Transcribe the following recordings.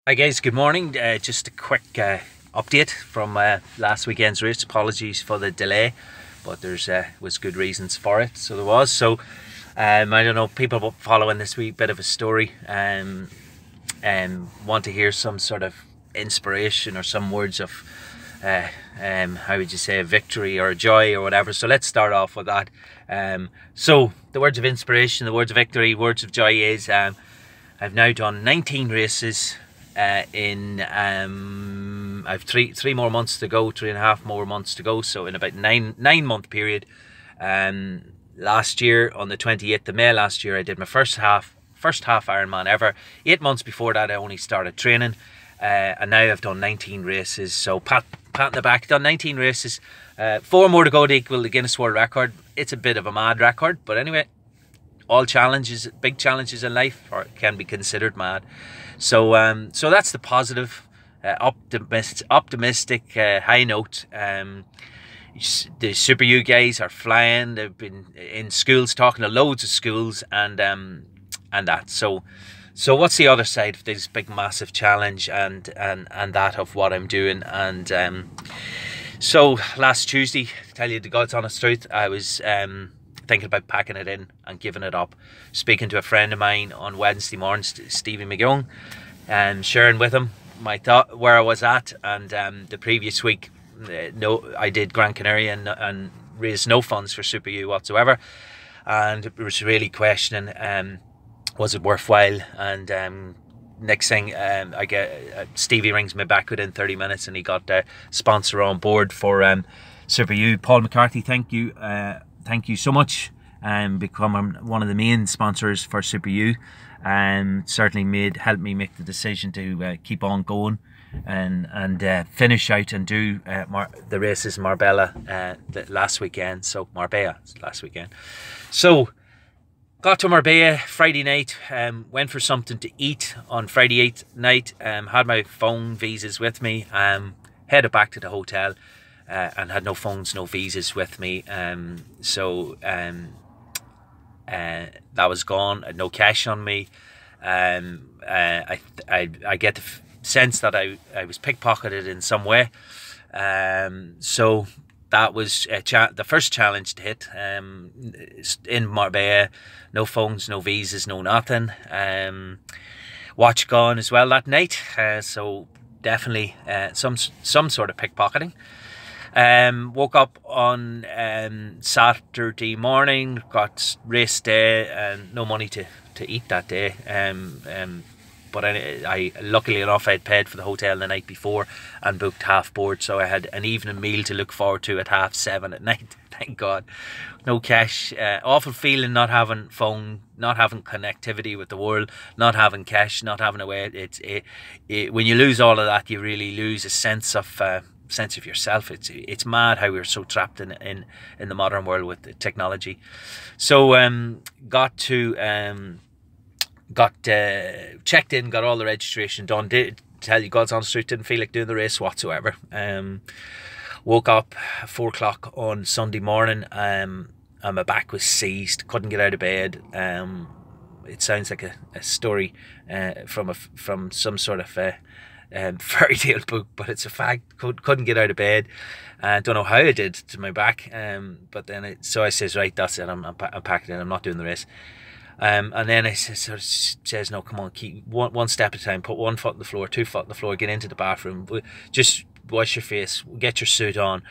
Hi guys, good morning. Just a quick update from last weekend's race. Apologies for the delay, but there's was good reasons for it. So there was. I don't know, people following this wee bit of a story want to hear some sort of inspiration or some words of how would you say, a victory or a joy or whatever. So let's start off with that. So the words of inspiration, the words of victory, words of joy is I've now done 19 races. I've three more months to go, 3.5 more months to go. So in about nine-month period. Last year on the 28th of May last year, I did my first half Ironman ever. 8 months before that, I only started training, and now I've done 19 races. So pat in the back, done 19 races. 4 more to go to equal the Guinness World Record. It's a bit of a mad record, but anyway, all challenges, big challenges in life, can be considered mad. So that's the positive, optimistic high note. The Super U guys are flying. They've been in schools, talking to loads of schools, and that. So what's the other side of this big massive challenge and that of what I'm doing? And so last Tuesday, to tell you the God's honest truth, I was thinking about packing it in and giving it up. Speaking to a friend of mine on Wednesday morning, Stevie McGowan, and sharing with him my thought, where I was at. And the previous week, I did Gran Canaria and raised no funds for Super U whatsoever, and it was really questioning, was it worthwhile? And next thing, I get Stevie rings me back within 30 minutes, and he got a sponsor on board for Super U. Paul McCarthy, thank you so much, becoming one of the main sponsors for Super U, and certainly helped me make the decision to keep on going and finish out and do the races in Marbella last weekend. So Marbella last weekend. So got to Marbella Friday night, went for something to eat on Friday night, had my phone visas with me, headed back to the hotel, and had no phones, no visas with me. That was gone. I had no cash on me. I get the sense that I was pickpocketed in some way. So that was the first challenge to hit. In Marbella, no phones, no visas, no nothing. Watch gone as well that night. So definitely some sort of pickpocketing. Woke up on Saturday morning, got race day, and no money to eat that day. But I luckily enough, I had paid for the hotel the night before and booked half board, so I had an evening meal to look forward to at 7:30 at night. Thank God. No cash. Awful feeling, not having phone, not having connectivity with the world, not having cash, not having a way. When you lose all of that, you really lose a sense of yourself. It's mad how we're so trapped in the modern world with the technology. So got checked in, got all the registration done. Did tell you God's honest truth, didn't feel like doing the race whatsoever. Woke up 4 o'clock on Sunday morning, and my back was seized, couldn't get out of bed. It sounds like a story from some sort of fairy tale book, but it's a fact. Couldn't get out of bed. Don't know how I did to my back. But then so I says, right, that's it. I'm packing it. I'm not doing the race. And then I says, no, come on, keep one step at a time. Put 1 foot on the floor, 2 foot on the floor. Get into the bathroom. Just wash your face. Get your suit on.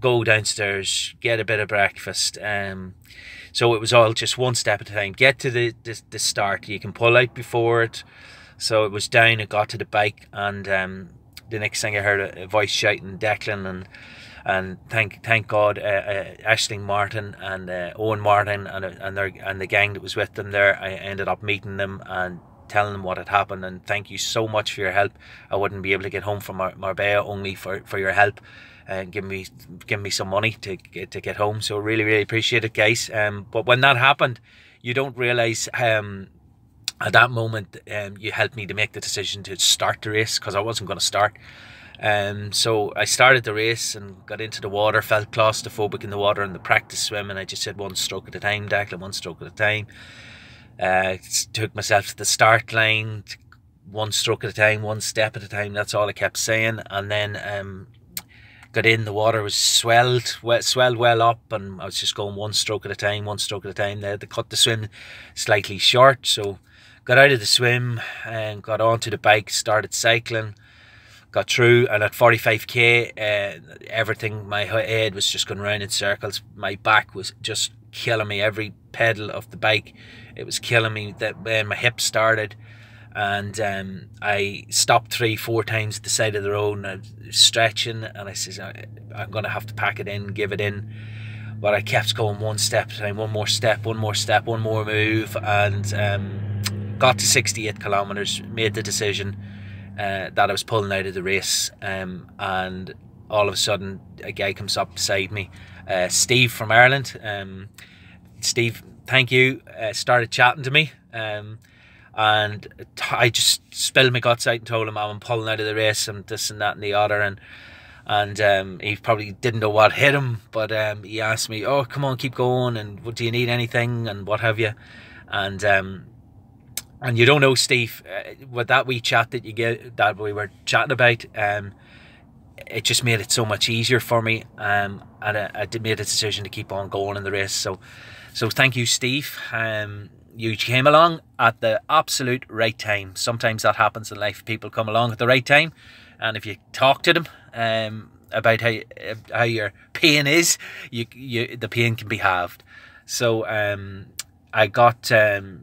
Go downstairs. Get a bit of breakfast. So it was all just 1 step at a time. Get to the start. You can pull out before it. So it was down. I got to the bike, and the next thing I heard a voice shouting, Declan, and thank God, Aisling Martin and Owen Martin and the gang that was with them there. I ended up meeting them and telling them what had happened, and thank you so much for your help. I wouldn't be able to get home from Marbella only for your help and give me some money to get home. So really appreciate it, guys. But when that happened, you don't realise at that moment, you helped me to make the decision to start the race, because I wasn't going to start. So I started the race and got into the water, felt claustrophobic in the water and the practice swim, and I just said 1 stroke at a time, Declan, 1 stroke at a time. Took myself to the start line, one stroke at a time, one step at a time. That's all I kept saying. And then got in, the water was swelled well up, and I was just going one stroke at a time, one stroke at a time. They had to cut the swim slightly short, so got out of the swim and got onto the bike, started cycling, got through, and at 45k, everything, my head was just going round in circles. My back was just killing me. Every pedal of the bike, it was killing me. When my hips started, and I stopped 3-4 times at the side of the road, and I was stretching, and I says, I'm going to have to pack it in, give it in. But I kept going one step at a time, one more step, one more step, one more move, and got to 68 kilometres, made the decision that I was pulling out of the race, and all of a sudden a guy comes up beside me, Steve from Ireland. Steve, thank you, started chatting to me, and I just spilled my guts out and told him I'm pulling out of the race and this and that and the other, and he probably didn't know what hit him, but he asked me, oh, come on, keep going, and do you need anything and what have you, and you don't know, Steve, with that wee chat that you get, that we were chatting about, it just made it so much easier for me, and I did made a decision to keep on going in the race. So thank you, Steve. You came along at the absolute right time. Sometimes that happens in life. People come along at the right time, and if you talk to them about how your pain is, the pain can be halved. So I got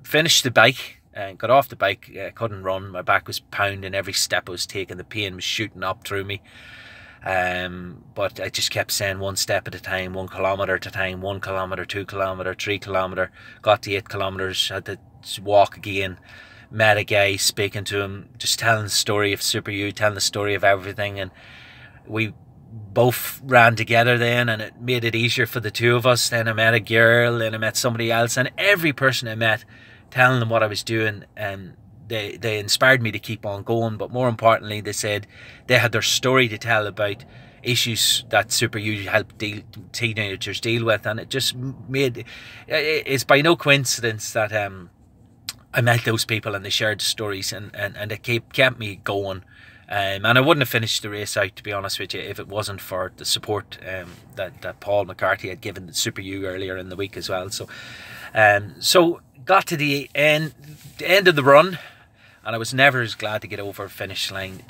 finished the bike. Got off the bike, couldn't run, my back was pounding every step I was taking, the pain was shooting up through me, but I just kept saying one step at a time, 1 kilometre at a time, 1 kilometre, 2 kilometre, 3 kilometre, got to 8 kilometres, had to walk again, met a guy, speaking to him, just telling the story of Super U, telling the story of everything, and we both ran together then, and it made it easier for the two of us. Then I met a girl, then I met somebody else, and every person I met, telling them what I was doing, and they inspired me to keep on going. But more importantly, they said they had their story to tell about issues that Super U helped teenagers deal with, and it just made, it's by no coincidence that I met those people and they shared the stories, and it kept me going. And I wouldn't have finished the race out, to be honest with you, if it wasn't for the support that Paul McCarthy had given the Super U earlier in the week as well. So got to the end of the run, and I was never as glad to get over a finish line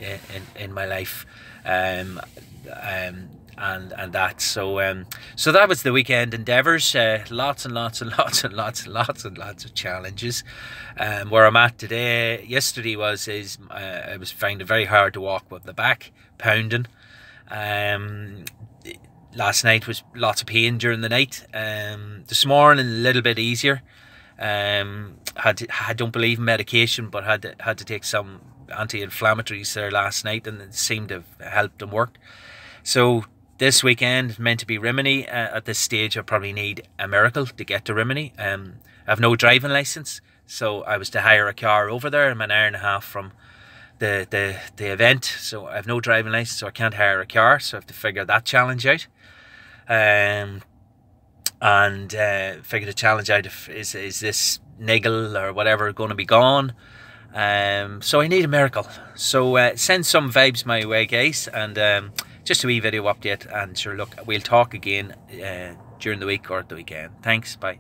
in my life, and that. So that was the weekend endeavours. Lots and lots of challenges. Where I'm at today, yesterday I was finding it very hard to walk with the back pounding. Last night was lots of pain during the night. This morning a little bit easier. I don't believe in medication, but had to take some anti-inflammatories there last night, and it seemed to have helped and worked. So this weekend meant to be Rimini. At this stage I probably need a miracle to get to Rimini. I have no driving licence, so I was to hire a car over there. I'm an hour and a half from the event, so I have no driving licence, so I can't hire a car, so I have to figure that challenge out. And figure the challenge out, is this niggle or whatever going to be gone. So I need a miracle. So send some vibes my way, guys, and just a wee video update, and sure, look, we'll talk again during the week or at the weekend. Thanks, bye.